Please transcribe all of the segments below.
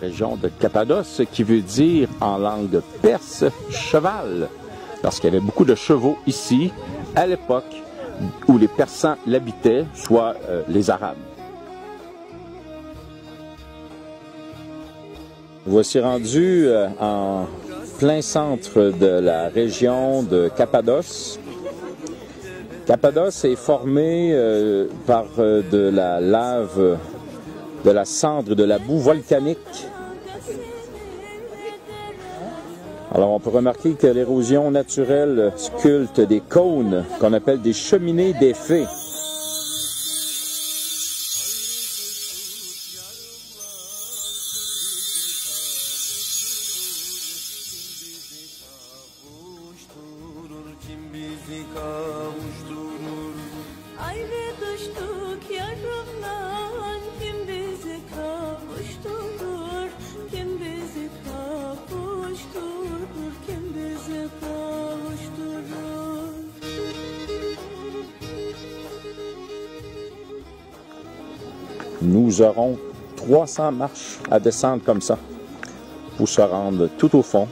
région de Cappadoce, qui veut dire en langue perse cheval, parce qu'il y avait beaucoup de chevaux ici à l'époque où les Persans l'habitaient, soit les Arabes. Voici rendu en plein centre de la région de Cappadoce. Cappadoce est formé par de la lave, de la cendre, de la boue volcanique. Alors on peut remarquer que l'érosion naturelle sculpte des cônes qu'on appelle des cheminées des fées. Nous aurons 300 marches à descendre comme ça pour se rendre tout au fond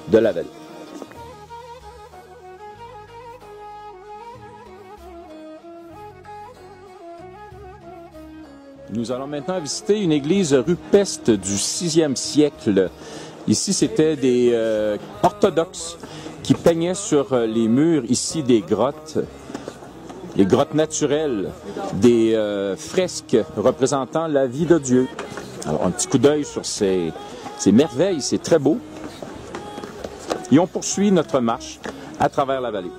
de la vallée. Nous allons maintenant visiter une église rupestre du 6e siècle. Ici, c'était des orthodoxes qui peignaient sur les murs ici des grottes. Les grottes naturelles, des fresques représentant la vie de Dieu. Alors, un petit coup d'œil sur ces merveilles, c'est très beau. Et on poursuit notre marche à travers la vallée.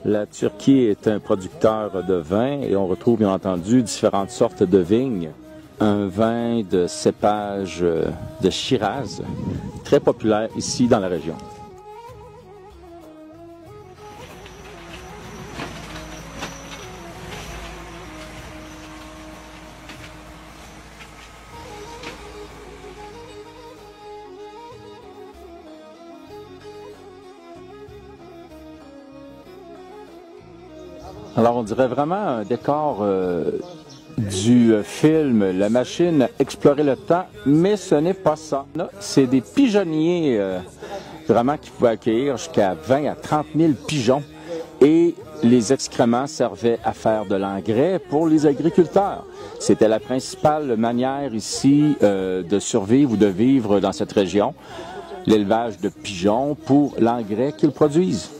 La Turquie est un producteur de vin et on retrouve bien entendu différentes sortes de vignes. Un vin de cépage de Shiraz, très populaire ici dans la région. Alors on dirait vraiment un décor du film La Machine à explorer le temps, mais ce n'est pas ça. C'est des pigeonniers vraiment qui pouvaient accueillir jusqu'à 20 à 30 000 pigeons et les excréments servaient à faire de l'engrais pour les agriculteurs. C'était la principale manière ici de survivre ou de vivre dans cette région, l'élevage de pigeons pour l'engrais qu'ils produisent.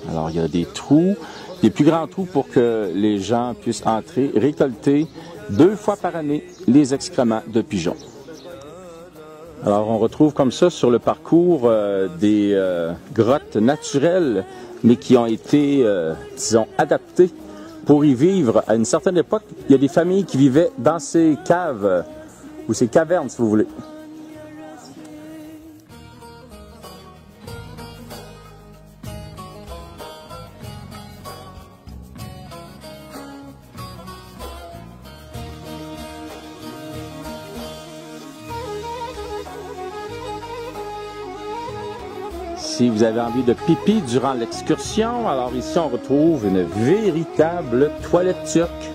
Alors il y a des trous, des plus grands trous pour que les gens puissent entrer, récolter 2 fois par année les excréments de pigeons. Alors on retrouve comme ça sur le parcours des grottes naturelles, mais qui ont été, disons, adaptées pour y vivre. À une certaine époque, il y a des familles qui vivaient dans ces caves, ou ces cavernes si vous voulez. Si vous avez envie de pipi durant l'excursion, alors ici on retrouve une véritable toilette turque.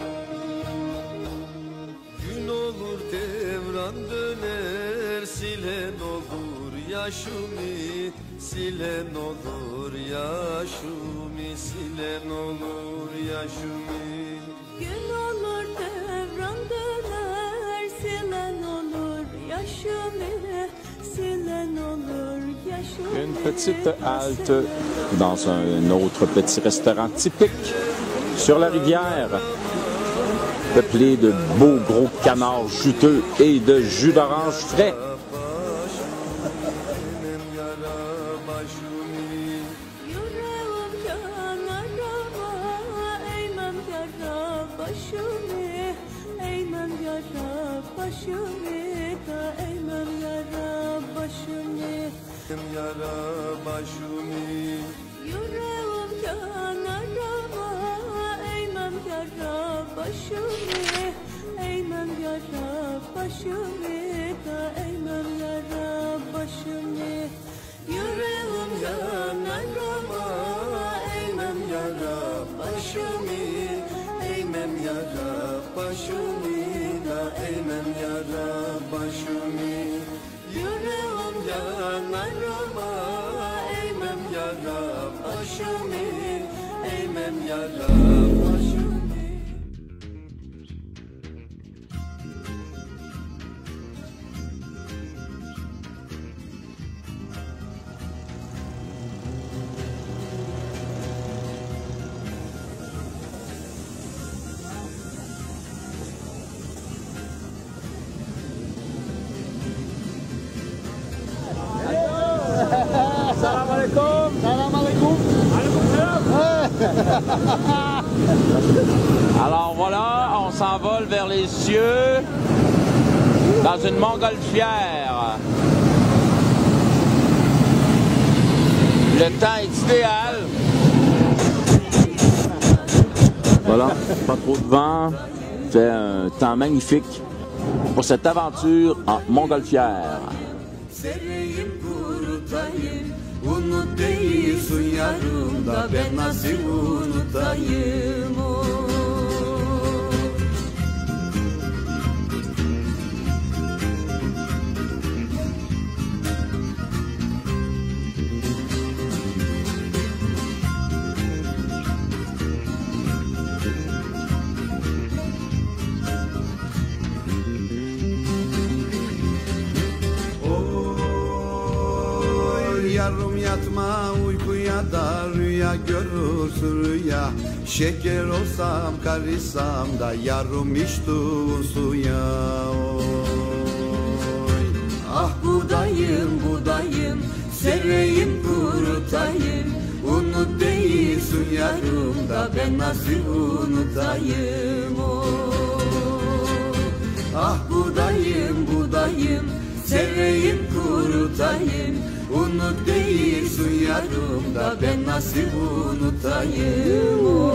Une petite halte dans un autre petit restaurant typique sur la rivière, peuplé de beaux gros canards juteux et de jus d'orange frais. Yara başımı yüreğim kenara eğmem yara başımı başımı eğmem yara başımı da eğmem yara başımı yüreğim yanar ama eğmem yara başımı eğmem yara başımı da eğmem yara başımı yüreğim yanar ama eğmem yara başımı eğmem yara başımı. Salam alaikum. Salam alaikum. Alors voilà, on s'envole vers les cieux dans une montgolfière. Le temps est idéal. Voilà, pas trop de vent. C'est un temps magnifique pour cette aventure en montgolfière. Sereyim kurutayım, unut değilsin yarımda, ben nasıl unutayım o. Yarım yatma uykuya da rüya görürsün rüya. Şeker olsam karışsam da yarım içtiğin suya. Oy. Ah buradayım buradayım, sereyim kurutayım, unut değilsin yarımda, ben nasıl unutayım o. Ah buradayım buradayım, sereyim kurutayım, unut değilsin yarımda, ben nasıl unutayım o.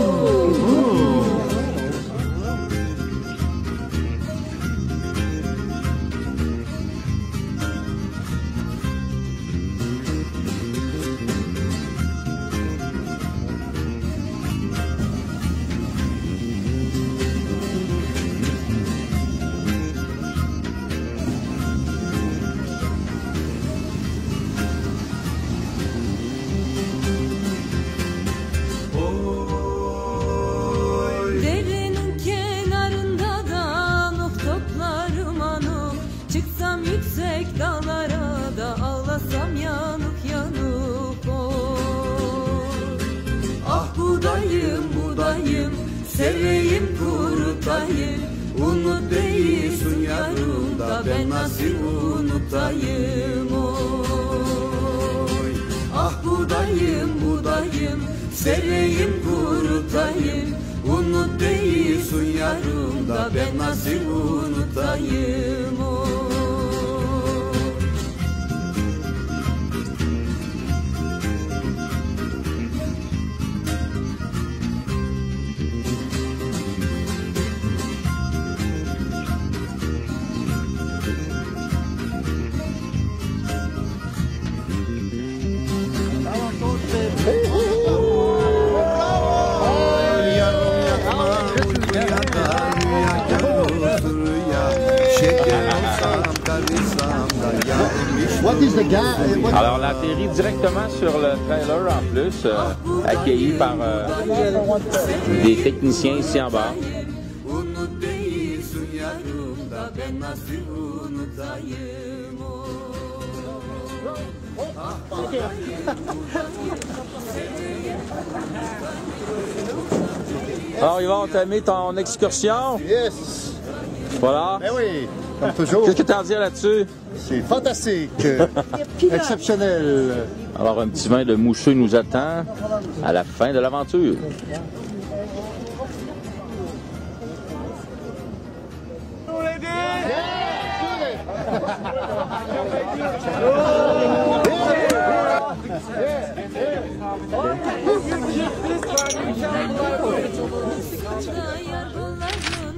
Derenin kenarında da nuh toplarım anuk, çıksam yüksek dağlara da ağlasam yanık yanık oy. Ah buradayım buradayım, sereyim kurutayım, unut değilsin yarımda, ben nasıl unutayım oy. Ah buradayım buradayım, sereyim kurutayım, unut değilsin yarımda, ben nasıl unutayım oy. Yarım yatma uykuya da rüya görürsün rüya. Şeker olsam karışsam da yarım içtiğin What is the guy? Alors, on a atterri directement sur le trailer en plus, accueilli par des techniciens ici en bas. Unut değilsin yarımda, ben nasıl unutayım o. Alors, Yvan, t'as aimé ton excursion? Yes. Voilà. Ben oui, comme toujours. Qu'est-ce que tu as à dire là-dessus? C'est fantastique. Exceptionnel. Alors, un petit vin de mousseux nous attend à la fin de l'aventure. Yar kolların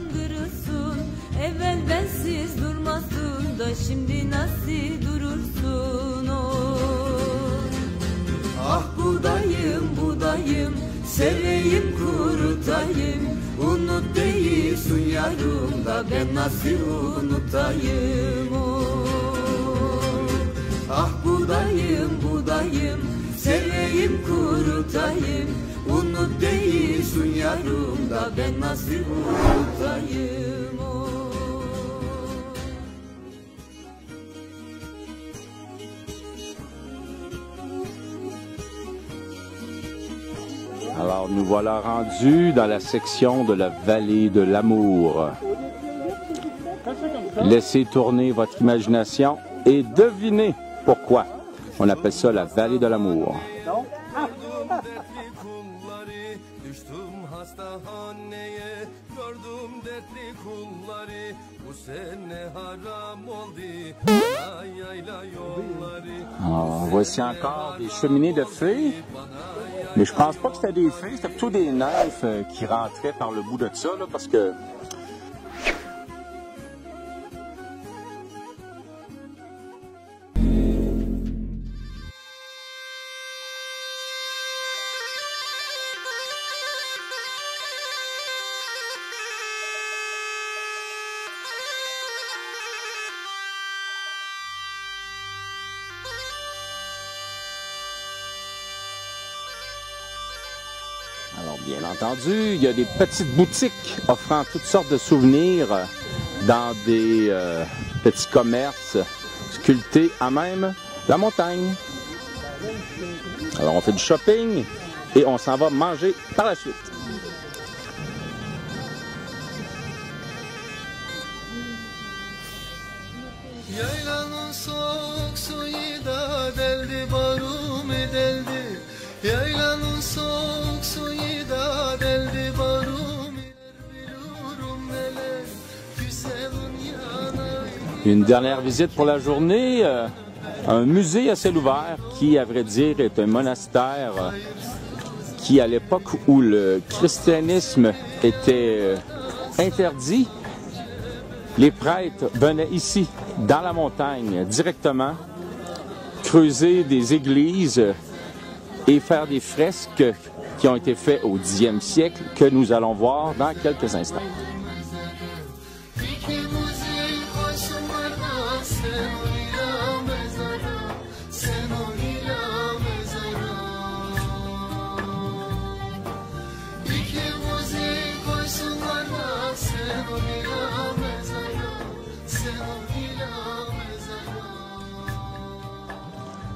da şimdi nasıl durursun oy. Ah budayım budayım, seveyim kurutayım, unut değilsin yarım da ben nasıl unutayım oy. Ah budayım budayım, seveyim kurutayım, unut değilsin yarım da ben nasıl unutayım oy. Alors, nous voilà rendus dans la section de la vallée de l'amour. Laissez tourner votre imagination et devinez pourquoi on appelle ça la vallée de l'amour. Alors, voici encore des cheminées de fées. Mais je pense pas que c'était des fées, c'était plutôt des nymphes qui rentraient par le bout de ça, là, parce que... Alors, bien entendu, il y a des petites boutiques offrant toutes sortes de souvenirs dans des petits commerces sculptés à même la montagne. Alors, on fait du shopping et on s'en va manger par la suite. Yaylanın soğuk suyu da deldi barum deldi. Yaylanın soğuk suyu da deldi barum biliyorum neler güzelin yanayım. Une dernière visite pour la journée, un musée à ciel ouvert qui, à vrai dire, est un monastère qui, à l'époque où le christianisme était interdit, les prêtres venaient ici, dans la montagne, directement, creuser des églises et faire des fresques qui ont été faites au Xe siècle, que nous allons voir dans quelques instants.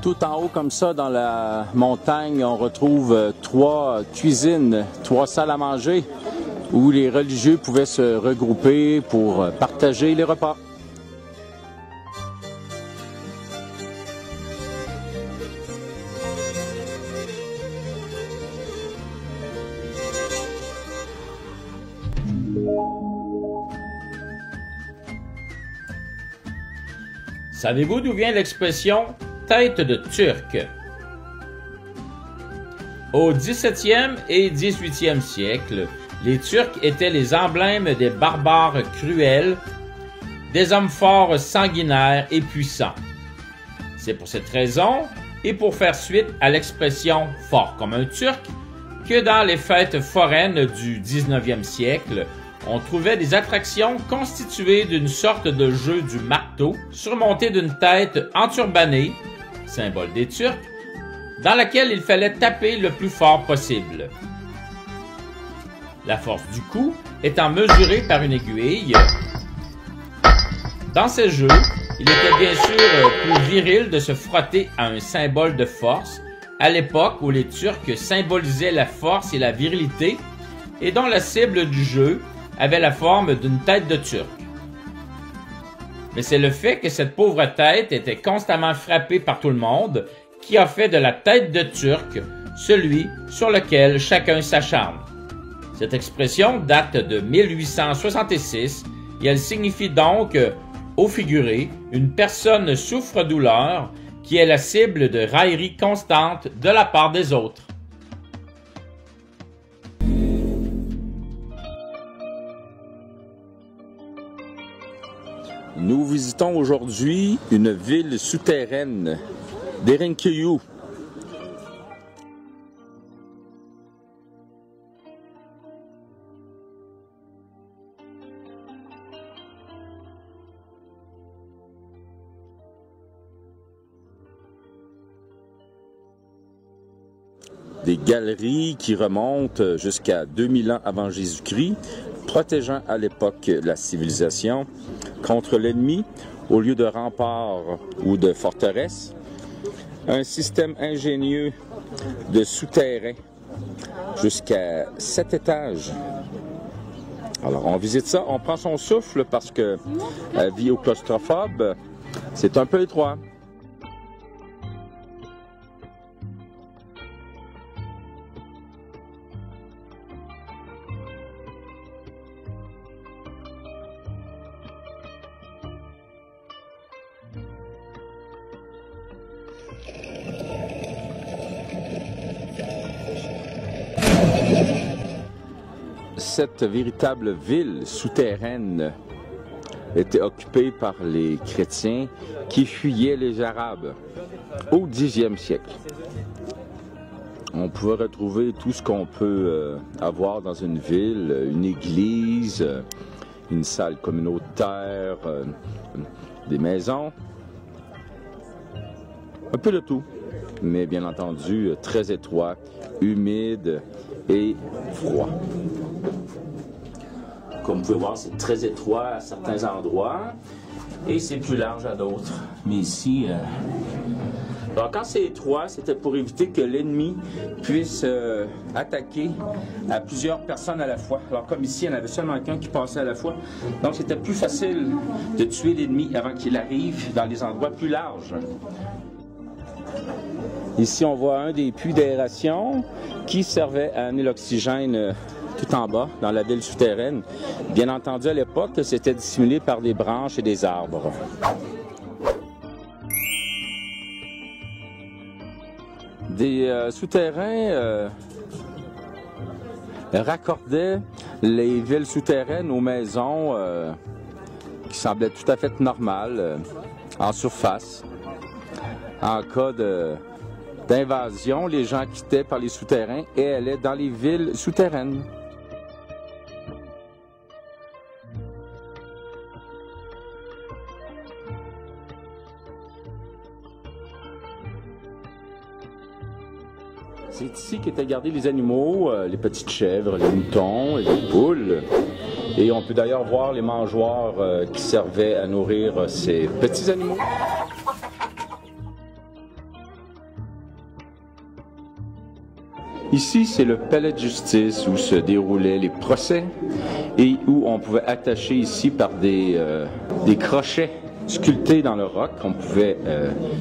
Tout en haut comme ça, dans la montagne, on retrouve 3 cuisines, 3 salles à manger où les religieux pouvaient se regrouper pour partager les repas. Savez-vous d'où vient l'expression « tête de Turc » ? Au XVIIe et XVIIIe siècle, les Turcs étaient les emblèmes des barbares cruels, des hommes forts sanguinaires et puissants. C'est pour cette raison, et pour faire suite à l'expression « fort comme un Turc », que dans les fêtes foraines du XIXe siècle, on trouvait des attractions constituées d'une sorte de jeu du marteau, surmonté d'une tête enturbanée, symbole des Turcs, dans laquelle il fallait taper le plus fort possible. La force du coup étant mesurée par une aiguille. Dans ces jeux, il était bien sûr plus viril de se frotter à un symbole de force, à l'époque où les Turcs symbolisaient la force et la virilité, et dont la cible du jeu avait la forme d'une tête de Turc. Mais c'est le fait que cette pauvre tête était constamment frappée par tout le monde qui a fait de la tête de Turc celui sur lequel chacun s'acharne. Cette expression date de 1866 et elle signifie donc, au figuré, une personne souffre-douleur qui est la cible de railleries constantes de la part des autres. Nous visitons aujourd'hui une ville souterraine d'Erinkiyu. Des galeries qui remontent jusqu'à 2000 ans avant Jésus-Christ, protégeant à l'époque la civilisation contre l'ennemi au lieu de remparts ou de forteresses. Un système ingénieux de souterrains jusqu'à 7 étages. Alors on visite ça, on prend son souffle parce que la vie aux claustrophobes, c'est un peu étroit. Cette véritable ville souterraine était occupée par les chrétiens qui fuyaient les Arabes au Xe siècle. On pouvait retrouver tout ce qu'on peut avoir dans une ville, une église, une salle communautaire, des maisons, un peu de tout, mais bien entendu très étroit, humide et froid. Comme vous pouvez voir, c'est très étroit à certains endroits et c'est plus large à d'autres. Mais ici, alors quand c'est étroit, c'était pour éviter que l'ennemi puisse attaquer à plusieurs personnes à la fois. Alors comme ici, il y en avait seulement qu'un qui passait à la fois. Donc c'était plus facile de tuer l'ennemi avant qu'il arrive dans les endroits plus larges. Ici, on voit un des puits d'aération qui servait à amener l'oxygène tout en bas, dans la ville souterraine. Bien entendu, à l'époque, c'était dissimulé par des branches et des arbres. Des souterrains raccordaient les villes souterraines aux maisons qui semblaient tout à fait normales, en surface. En cas d'invasion, les gens quittaient par les souterrains et allaient dans les villes souterraines. C'est ici qu'étaient gardés les animaux, les petites chèvres, les moutons, les poules. Et on peut d'ailleurs voir les mangeoires qui servaient à nourrir ces petits animaux. Ici, c'est le palais de justice où se déroulaient les procès et où on pouvait attacher ici par des crochets sculptés dans le roc, on pouvait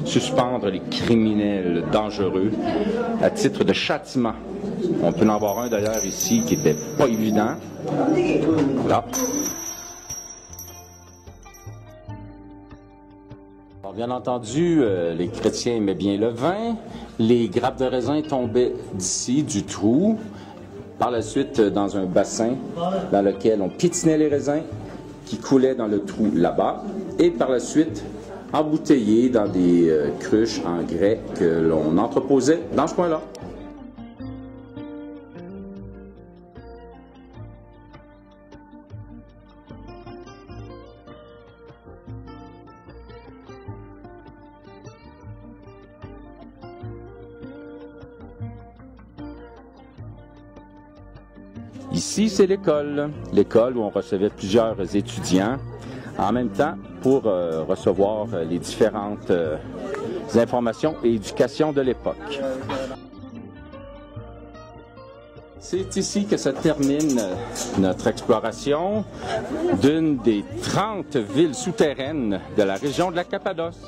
suspendre les criminels dangereux à titre de châtiment. On peut en avoir un d'ailleurs ici qui n'était pas évident. Voilà. Alors, bien entendu, les chrétiens aimaient bien le vin. Les grappes de raisin tombaient d'ici, du trou. Par la suite, dans un bassin dans lequel on piétinait les raisins qui coulaient dans le trou là-bas. Et par la suite, embouteillés dans des cruches en grès que l'on entreposait dans ce coin-là. Ici, c'est l'école où on recevait plusieurs étudiants en même temps pour recevoir les différentes informations et éducations de l'époque. C'est ici que se termine notre exploration d'une des 30 villes souterraines de la région de la Cappadoce.